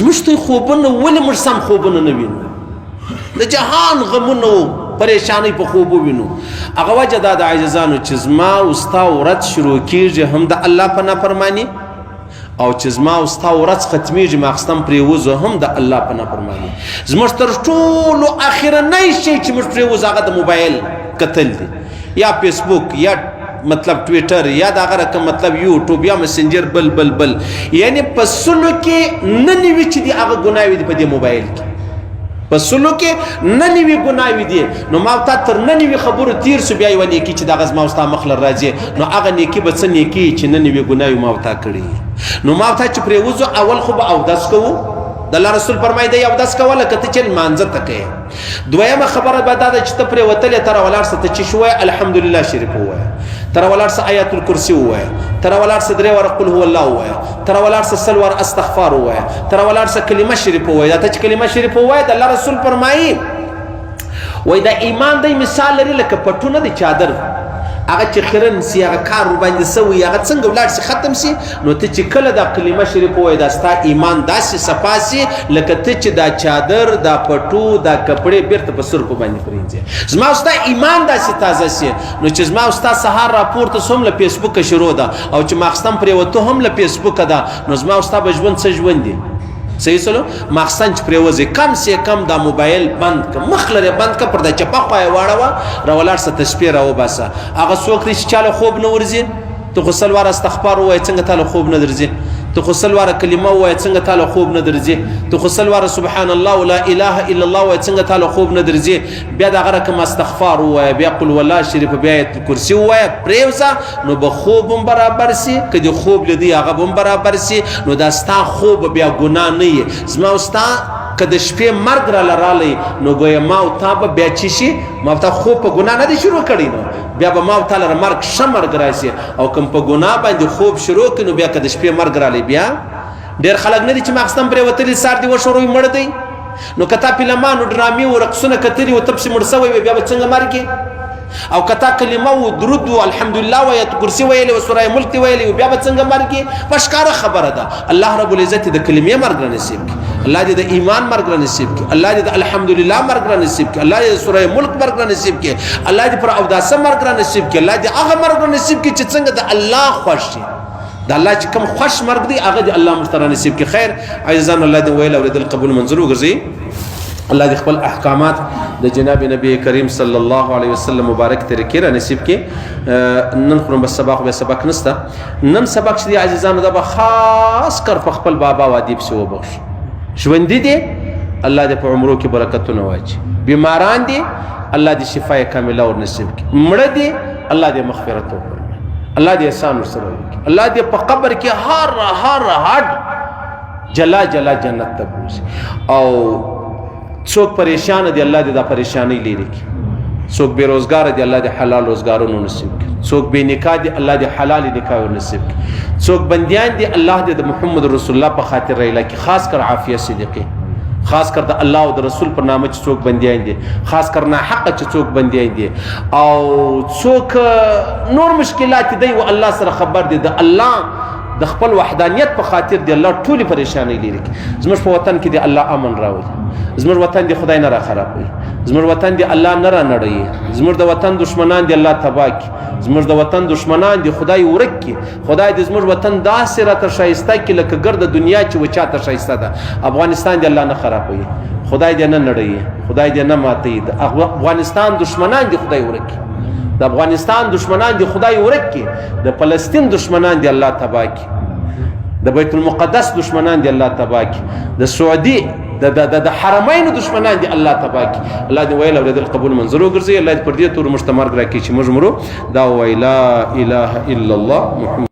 زموږ ته خوبونه ولې موږ سم خوبونه نه وینو د جهان غمونه پریشانی په خوبو وینو هغه وجه دا د عاجزانو چې زما او ستا ورځ شروع کیږي هم د الله په نافرماني او چې زما او ستا ورځ ختمیږي ماخستن پرېوځو هم د الله په نافرماني زموږ تر ټولو اخرنی شی چې موږ پرېوځو هغه د موبایل کتل دی یا فیسبوک یا مطلب ټویټر یا دغه رقم مطلب یوټیوب یا مسنجر بل یعنی په سلو کې نه نیوي چې دی هغه ګناوي دی په دې موبایل کې په سلو کې نه نیوي ګناوي دي نو ما تا تر نه نیوي خبرو تیر سو بیا یو نیکی چې دغه زما ستا مخ لر راځي نو هغه نیکی به څه نیکی چې نه نیوي ګناوي ما تا کړی نو ما تا چې پرېوځو اول خو به اودس کوو د الله رسول فرمایي دی اودس کوله کته چې مانځه تکې دویمه خبره به دا ده چې ته پرېوتلې تر ولاړ ست چې شوی الحمدلله شریف وای تر ولاړ س آیات الکرسی وای تر ولاړ س درې ور قل هو الله وای تر ولاړ س سلور استغفار وای تر ولاړ س کلمه شریف وای دا ته کلمه شریف وای د الله رسول فرمایي وای دا ایمان دی مثال لري لکه پټونه د چادر هغه چې خرن سي هغه کار باندې سوي هغه څنګه ولاړ سي ختم سي نو ته چې کله دا کلمه شریف وای دا ستا ایمان داسې صفاسي لکه ته چې دا چادر دا پټو دا کپڑے بیرته په سر په باندې پرېږدي زما ستا ایمان داسې تازه سي نو چې زما ستا سهار راپورته سوم له فیسبوک شروع ده او چې ماخستن پرېوتو هم له فیسبوک ده نو زما ستا به ژوند څه ژوند دی صحیح سلو ماخستن چې پرېوځي کم سے کم دا موبایل بند که مخ لرې بند که پر د چپه خوا یې واړوه راولاړ څه تسبیح راوباسه هغه څوک دی چې چاله خوب نه ورځي ته خو سل واره استغفار ووایې څنګه تاله خوب نه درځي ته خو سل واره کلمه ووایې څنګه تاله خوب نه درځي ته خو سل واره سبحان الله ولا اله الا الله ووایې څنګه تاله خوب نه درځي بیا دغه رقم استغفار ووایې بیا قل والله شریف بیا آیت کرسي ووایې پرېوځه نو به خوب هم برابر سي که د خوب لیدی هغه به هم برابر سي نو دا ستا خوب بیا ګناه نه یې زما او ستا که د شپې مرګ راله رالی نو ګویا ما او تا به بیا چی شي ما تا خوب په ګناه نه دی شروع کړی نو بیا به ما او تا لره مرګ ښه مرګ راشي او کوم په ګناه باندې خوب شروع کړي نو بیا که د شپې مرګ رالی بیا ډېر خلک نه دي چې ماخستن پرېوتلي سار دي وشوروي مړ دی نو که تا فلمانو ډرامې و رقصونه کتلي و ته پسې مړ سوی وی بیا به څنګه مرګې او کتا کلمه و درود و الحمدلله و آیت کرسی ویلې و سوره ملک ویلې بیا به څنګه مرګې په ښکاره خبره ده الله رب العزت د کلمې مرګ را نصیب کړي الله دې د ایمان مرګ را نصیب کړي الله دې د الحمدلله مرګ را نصیب کړي الله دې د سوره ملک مرګ را نصیب کړي الله دې پر اوداسه مرګ را نصیب کړي الله دې هغه مرګ را نصیب کړي چې څنګه د الله خوښ شي د الله چې کوم خوښ مرګ دی هغه دې الله مستر نصیب کړي خیر عزیزان الله دې ویل اوریدل قبول منظور وګرځي الله دې خپل احکامات د جناب نبی کریم صلی الله علیه وسلم مبارک طریقې را نصیب کړي نن خو بس سبق نسته نن سبق چې عزیزانو دا به خاص کر په خپل بابا و ادیب سي وبخش ژوند دي الله دې په عمرو کې برکتونه واچي بیماران دي الله دې شفای کامله ور نصیب کړي مړه دي الله دې مغفرت وکړي الله دې احسان ورسره وکړي الله دې په قبر کې هر هډ جلا جنت ته بوزي او څوک پریشان دي الله دې دا پریشانی لري کړي څوک بیروزګار دي الله دې حلال روزګارونه نصیب کړي څوک بے نکاح دي الله دې حلال نکاح نصیب کړي څوک بندیان دي الله دې د محمد رسول الله په خاطر رایلا کې خاص کر عافیت صدقه خاص کر د الله او د رسول پر نامه چې څوک بندیان دي خاص کر نه حق چې څوک بندیان دي او څوک نور مشکلات دي او الله سره خبر دي د الله د خپل وحدانیت په خاطر دی الله ټولي پریشانی لري زموږ په وطن کې دی الله امن راوړي زموږ وطن دی خدای نه را خرابوي زموږ وطن دی الله نه را نړوي زموږ د وطن دشمنان دی الله تباه کړي زموږ د وطن دشمنان دی خدای ورک کړي خدای دې زموږ وطن داسې راته ښایسته کړي لکه ګرد دنیا چې وچاته ښایسته ده افغانستان دی الله نه خرابوي خدای دې نه نړوي خدای دې نه ماتوي د افغانستان دشمنان دی خدای ورک کړي د افغانستان دشمنان دی خدای ورک کړي د فلسطین دشمنان دی الله تباه کړي د بیت المقدس دشمنان دی الله تباه کړي د سعودي د حرمین دشمنان دی الله تباه کړي الله دې ویل اوریدل قبول منظور وګرځي الله دې پر دې تور مشتمر راکړي چې موږ مرو دا ویلا اله الا الله محمد